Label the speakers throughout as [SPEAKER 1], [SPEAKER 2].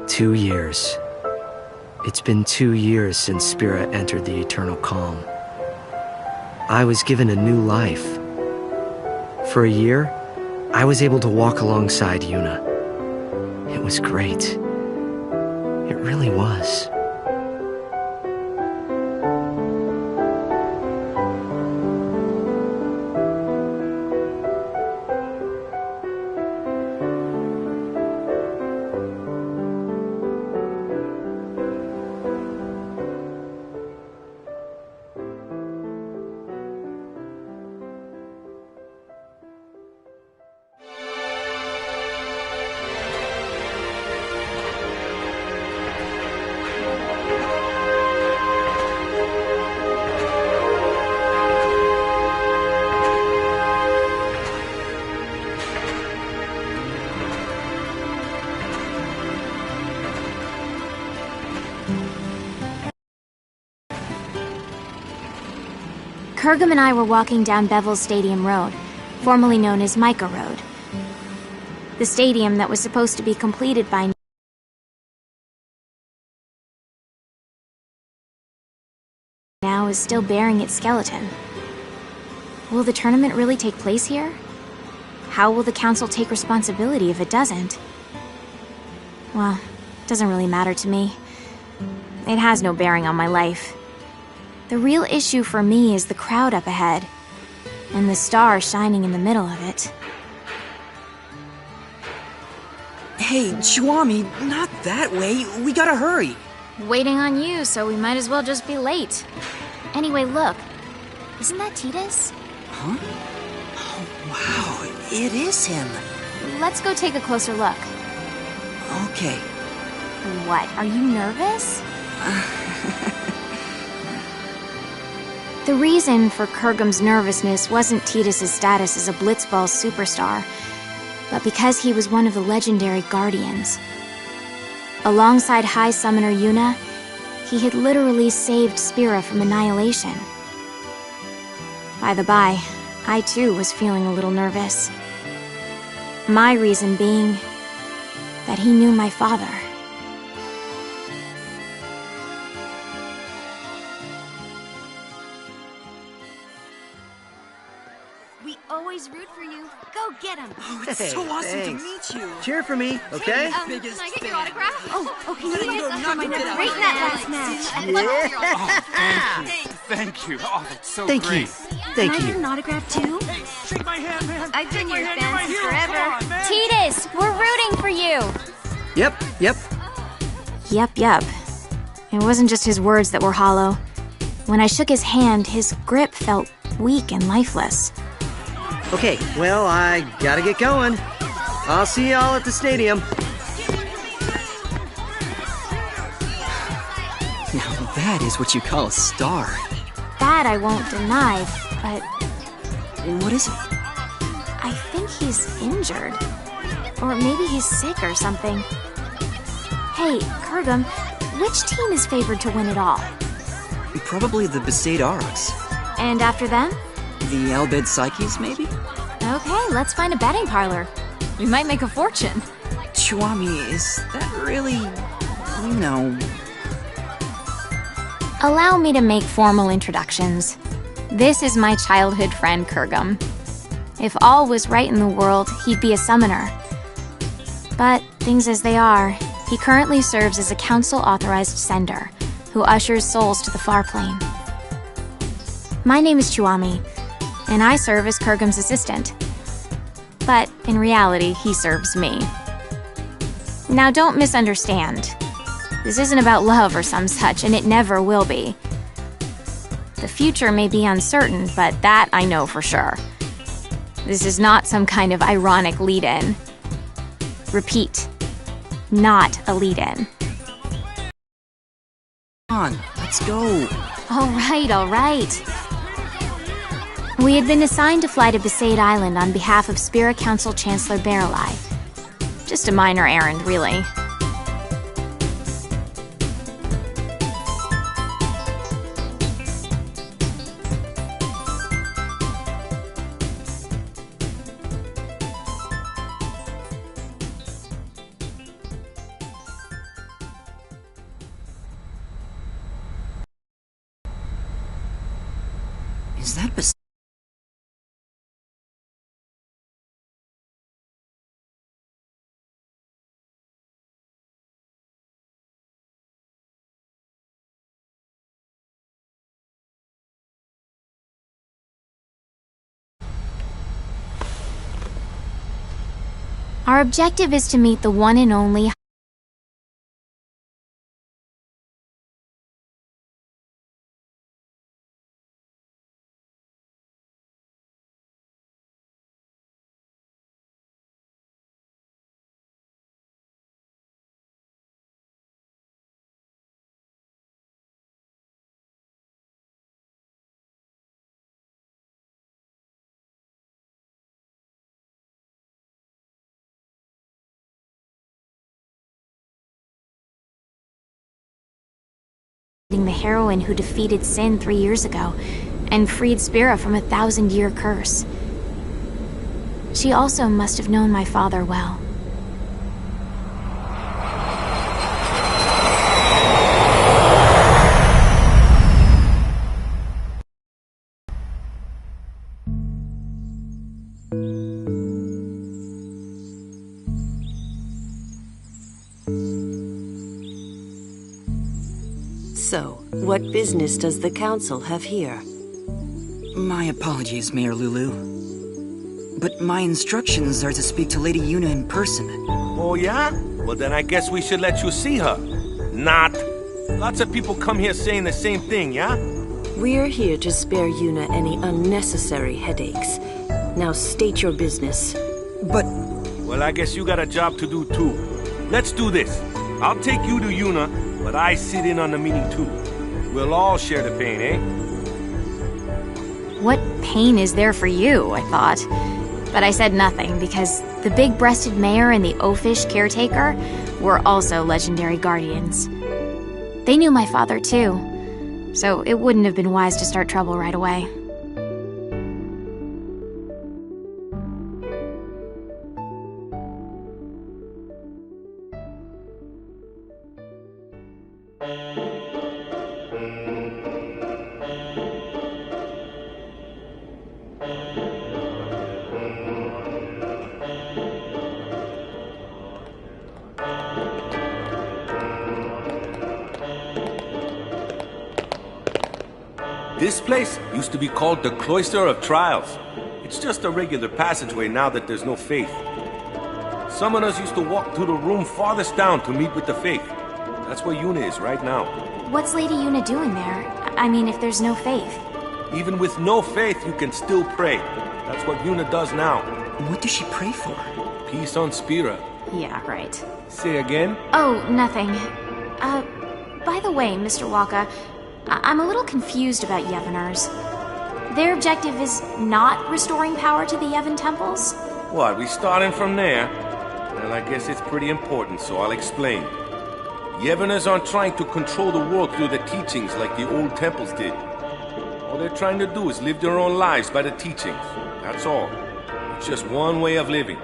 [SPEAKER 1] 2 years. It's been 2 years since Spira entered the Eternal Calm. I was given a new life. For a year, I was able to walk alongside Yuna. It was great. It really was.
[SPEAKER 2] Kurgam and I were walking down Bevel's Stadium Road, formerly known as Micah Road. The stadium that was supposed to be completed by now is still bearing its skeleton. Will the tournament really take place here? How will the council take responsibility if it doesn't? Well, it doesn't really matter to me. It has no bearing on my life. The real issue for me is the crowd up ahead, and the star shining in the middle of it.
[SPEAKER 3] Hey, Chuami, not that way. We gotta hurry.
[SPEAKER 2] Waiting on you, so we might as well just be late. Anyway, look. Isn't that Tidus?
[SPEAKER 3] Huh? Oh, wow, it is him.
[SPEAKER 2] Let's go take a closer look.
[SPEAKER 3] Okay.
[SPEAKER 2] What, are you nervous? The reason for Kurgam's nervousness wasn't Tidus' status as a Blitzball superstar, but because he was one of the legendary Guardians. Alongside High Summoner Yuna, he had literally saved Spira from annihilation. By the by, I too was feeling a little nervous. My reason being that he knew my father.
[SPEAKER 4] We always root for you. Go get him.
[SPEAKER 3] Oh, it's
[SPEAKER 1] Hey,
[SPEAKER 3] so awesome
[SPEAKER 1] thanks.
[SPEAKER 3] to meet you.
[SPEAKER 1] Cheer for me, okay?
[SPEAKER 4] Can I get your autograph? Oh, okay.
[SPEAKER 3] Letting
[SPEAKER 4] You
[SPEAKER 3] go,
[SPEAKER 4] guys
[SPEAKER 3] not
[SPEAKER 4] my
[SPEAKER 3] to get
[SPEAKER 4] number.
[SPEAKER 3] out.
[SPEAKER 4] Great that last match.
[SPEAKER 5] Thank you. Oh, that's so
[SPEAKER 1] Thank
[SPEAKER 5] great.
[SPEAKER 1] you.
[SPEAKER 4] Can
[SPEAKER 1] Thank
[SPEAKER 4] I get
[SPEAKER 1] you.
[SPEAKER 4] an autograph too?
[SPEAKER 5] Hey, shake my hand, man.
[SPEAKER 4] I've been
[SPEAKER 5] Shake my
[SPEAKER 4] your
[SPEAKER 5] hand,
[SPEAKER 4] fan
[SPEAKER 5] you're my
[SPEAKER 4] since
[SPEAKER 5] hero.
[SPEAKER 4] forever.
[SPEAKER 5] Come on, man.
[SPEAKER 2] Tidus, we're rooting for you!
[SPEAKER 1] Yep.
[SPEAKER 2] Yup. It wasn't just his words that were hollow. When I shook his hand, his grip felt weak and lifeless.
[SPEAKER 1] Okay, well, I gotta get going. I'll see y'all at the stadium.
[SPEAKER 3] Now that is what you call a star.
[SPEAKER 2] That I won't deny, but
[SPEAKER 3] What is it?
[SPEAKER 2] I think he's injured. Or maybe he's sick or something. Hey, Kurgam, which team is favored to win it all?
[SPEAKER 3] Probably the Besaid Aurochs.
[SPEAKER 2] And after them?
[SPEAKER 3] The Albed Psyches, maybe?
[SPEAKER 2] Okay, let's find a betting parlor. We might make a fortune.
[SPEAKER 3] Chuami, is that really... No.
[SPEAKER 2] Allow me to make formal introductions. This is my childhood friend, Kurgam. If all was right in the world, he'd be a summoner. But, things as they are, he currently serves as a council-authorized sender, who ushers souls to the far plane. My name is Chuami, and I serve as Kurgam's assistant. But, in reality, he serves me. Now don't misunderstand. This isn't about love or some such, and it never will be. The future may be uncertain, but that I know for sure. This is not some kind of ironic lead-in. Repeat, not a lead-in.
[SPEAKER 3] Come on, let's go.
[SPEAKER 2] All right. We had been assigned to fly to Besaid Island on behalf of Spira Council Chancellor Barreleye. Just a minor errand, really.
[SPEAKER 3] Is that
[SPEAKER 2] Our objective is to meet the one and only the heroine who defeated Sin 3 years ago and freed Spira from a 1,000-year curse. She also must have known my father well.
[SPEAKER 6] So, what business does the Council have here?
[SPEAKER 3] My apologies, Mayor Lulu. But my instructions are to speak to Lady Yuna in person.
[SPEAKER 7] Oh, yeah? Well, then I guess we should let you see her. Not. Lots of people come here saying the same thing, yeah?
[SPEAKER 6] We're here to spare Yuna any unnecessary headaches. Now state your business.
[SPEAKER 3] But...
[SPEAKER 7] Well, I guess you got a job to do, too. Let's do this. I'll take you to Yuna, but I sit in on the meeting, too. We'll all share the pain, eh?
[SPEAKER 2] What pain is there for you, I thought. But I said nothing because the big-breasted mayor and the oafish caretaker were also legendary guardians. They knew my father, too, so it wouldn't have been wise to start trouble right away.
[SPEAKER 7] This place used to be called the Cloister of Trials. It's just a regular passageway now that there's no faith. Summoners used to walk through the room farthest down to meet with the faith. That's where Yuna is right now.
[SPEAKER 2] What's Lady Yuna doing there? I mean, if there's no faith.
[SPEAKER 7] Even with no faith, you can still pray. That's what Yuna does now.
[SPEAKER 3] what does she pray for?
[SPEAKER 7] Peace on Spira.
[SPEAKER 2] Yeah, right.
[SPEAKER 7] Say again?
[SPEAKER 2] Oh, nothing. By the way, Mr. Waka, I'm a little confused about Yevoners. Their objective is not restoring power to the Yevon temples?
[SPEAKER 7] What, we starting from there? Well, I guess it's pretty important, so I'll explain. Yevoners aren't trying to control the world through the teachings like the old temples did. All they're trying to do is live their own lives by the teachings. That's all. It's just one way of living.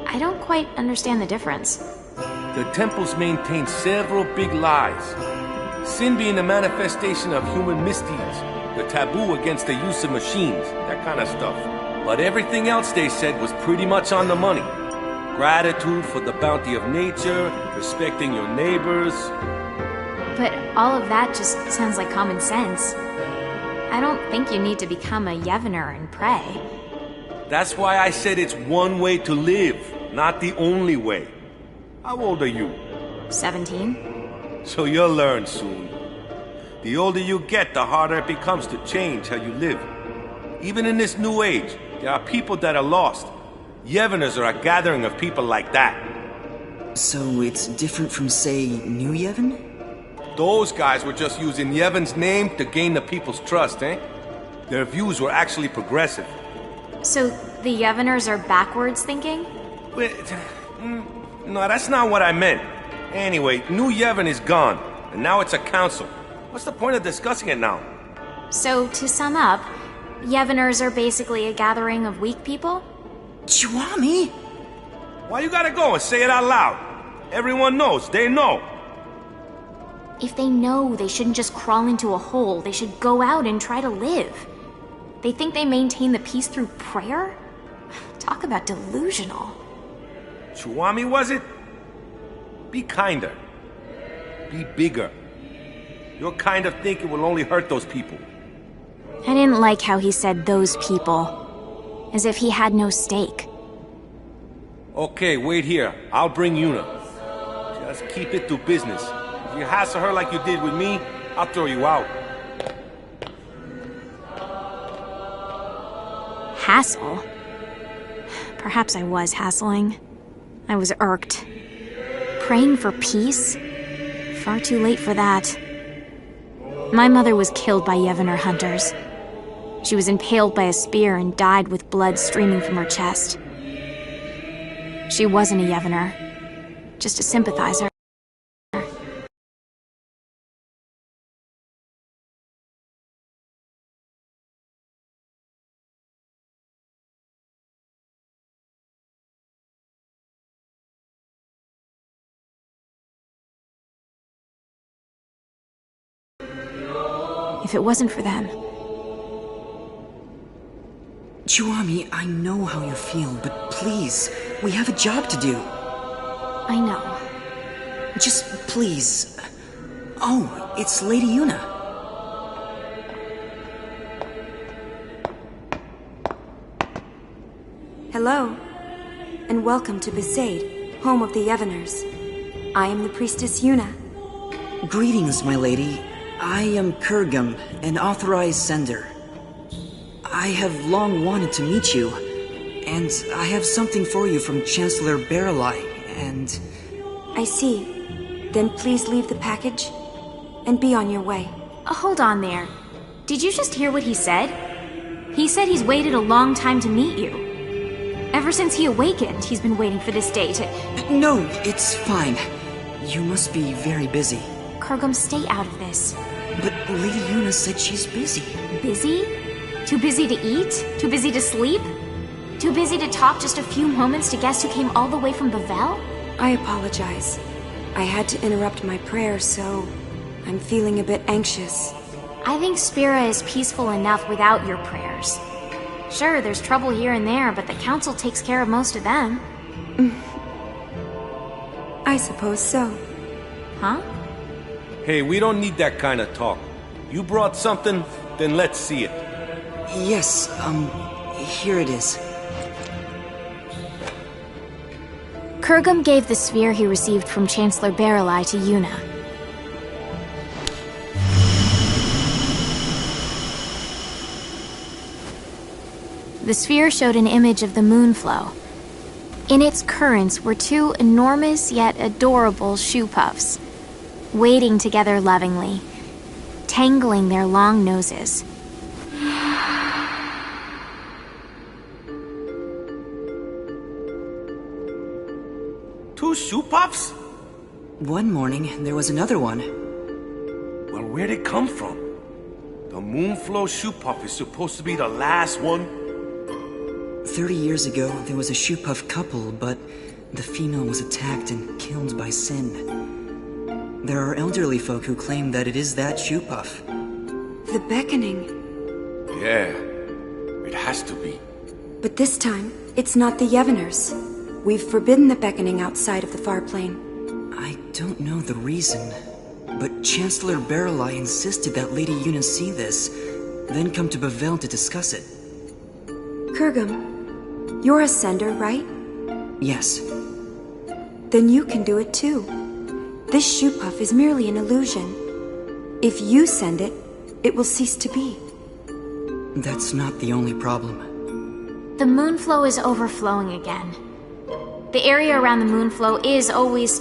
[SPEAKER 2] I don't quite understand the difference.
[SPEAKER 7] The temples maintain several big lies. Sin being a manifestation of human misdeeds, the taboo against the use of machines, that kind of stuff. But everything else they said was pretty much on the money. Gratitude for the bounty of nature, respecting your neighbors.
[SPEAKER 2] But all of that just sounds like common sense. I don't think you need to become a Yevoner and pray.
[SPEAKER 7] That's why I said it's one way to live, not the only way. How old are you?
[SPEAKER 2] 17?
[SPEAKER 7] So you'll learn soon. The older you get, the harder it becomes to change how you live. Even in this new age, there are people that are lost. Yevoners are a gathering of people like that.
[SPEAKER 3] So it's different from, say, New Yevon?
[SPEAKER 7] Those guys were just using Yevon's name to gain the people's trust, eh? Their views were actually progressive.
[SPEAKER 2] So the Yevoners are backwards thinking?
[SPEAKER 7] Wait, no, that's not what I meant. Anyway, New Yevon is gone, and now it's a council. What's the point of discussing it now?
[SPEAKER 2] So, to sum up, Yevoners are basically a gathering of weak people?
[SPEAKER 3] Chiwami!
[SPEAKER 7] Why you gotta go and say it out loud? Everyone knows, they know.
[SPEAKER 2] If they know, they shouldn't just crawl into a hole. They should go out and try to live. They think they maintain the peace through prayer? Talk about delusional.
[SPEAKER 7] Chuami, was it? Be kinder. Be bigger. Your kind of thinking will only hurt those people.
[SPEAKER 2] I didn't like how he said those people. As if he had no stake.
[SPEAKER 7] Okay, wait here. I'll bring Yuna. Just keep it to business. If you hassle her like you did with me, I'll throw you out.
[SPEAKER 2] Hassle? Perhaps I was hassling. I was irked. Praying for peace? Far too late for that. My mother was killed by Yevonner hunters. She was impaled by a spear and died with blood streaming from her chest. She wasn't a Yevonner, just a sympathizer. If it wasn't for them.
[SPEAKER 3] Chuami, I know how you feel, but please, we have a job to do.
[SPEAKER 2] I know.
[SPEAKER 3] Just please. Oh, it's Lady Yuna.
[SPEAKER 8] Hello, and welcome to Besaid, home of the Yevoners. I am the priestess Yuna.
[SPEAKER 3] Greetings, my lady. I am Kurgum, an authorized sender. I have long wanted to meet you, and I have something for you from Chancellor Baralai, and...
[SPEAKER 8] I see. Then please leave the package, and be on your way.
[SPEAKER 2] Hold on there. Did you just hear what he said? He said he's waited a long time to meet you. Ever since he awakened, he's been waiting for this day to...
[SPEAKER 3] No, it's fine. You must be very busy.
[SPEAKER 2] Kurgum, stay out of this.
[SPEAKER 3] But Lady Yuna said she's busy.
[SPEAKER 2] Busy? Too busy to eat? Too busy to sleep? Too busy to talk just a few moments to guests who came all the way from Bevelle?
[SPEAKER 8] I apologize. I had to interrupt my prayer, so I'm feeling a bit anxious.
[SPEAKER 2] I think Spira is peaceful enough without your prayers. Sure, there's trouble here and there, but the council takes care of most of them.
[SPEAKER 8] I suppose so.
[SPEAKER 2] Huh?
[SPEAKER 7] Hey, we don't need that kind of talk. You brought something, then let's see it.
[SPEAKER 3] Yes, here it is.
[SPEAKER 2] Kurgum gave the sphere he received from Chancellor Baralai to Yuna. The sphere showed an image of the Moonflow. In its currents were two enormous yet adorable shoe puffs, wading together lovingly, tangling their long noses.
[SPEAKER 7] Two shoe puffs?
[SPEAKER 3] One morning, there was another one.
[SPEAKER 7] Well, where'd it come from? The Moonflow shoe puff is supposed to be the last one?
[SPEAKER 3] 30 years ago, there was a shoe puff couple, but the female was attacked and killed by Sin. There are elderly folk who claim that it is that shoe puff.
[SPEAKER 8] The beckoning.
[SPEAKER 7] Yeah, it has to be.
[SPEAKER 8] But this time, it's not the Yevoners. We've forbidden the beckoning outside of the far plane.
[SPEAKER 3] I don't know the reason, but Chancellor Baralai insisted that Lady Yuna see this, then come to Bevelle to discuss it.
[SPEAKER 8] Kurgum, you're a sender, right?
[SPEAKER 3] Yes.
[SPEAKER 8] Then you can do it too. This shoe puff is merely an illusion. If you send it, it will cease to be.
[SPEAKER 3] That's not the only problem.
[SPEAKER 2] The Moonflow is overflowing again. The area around the Moonflow is always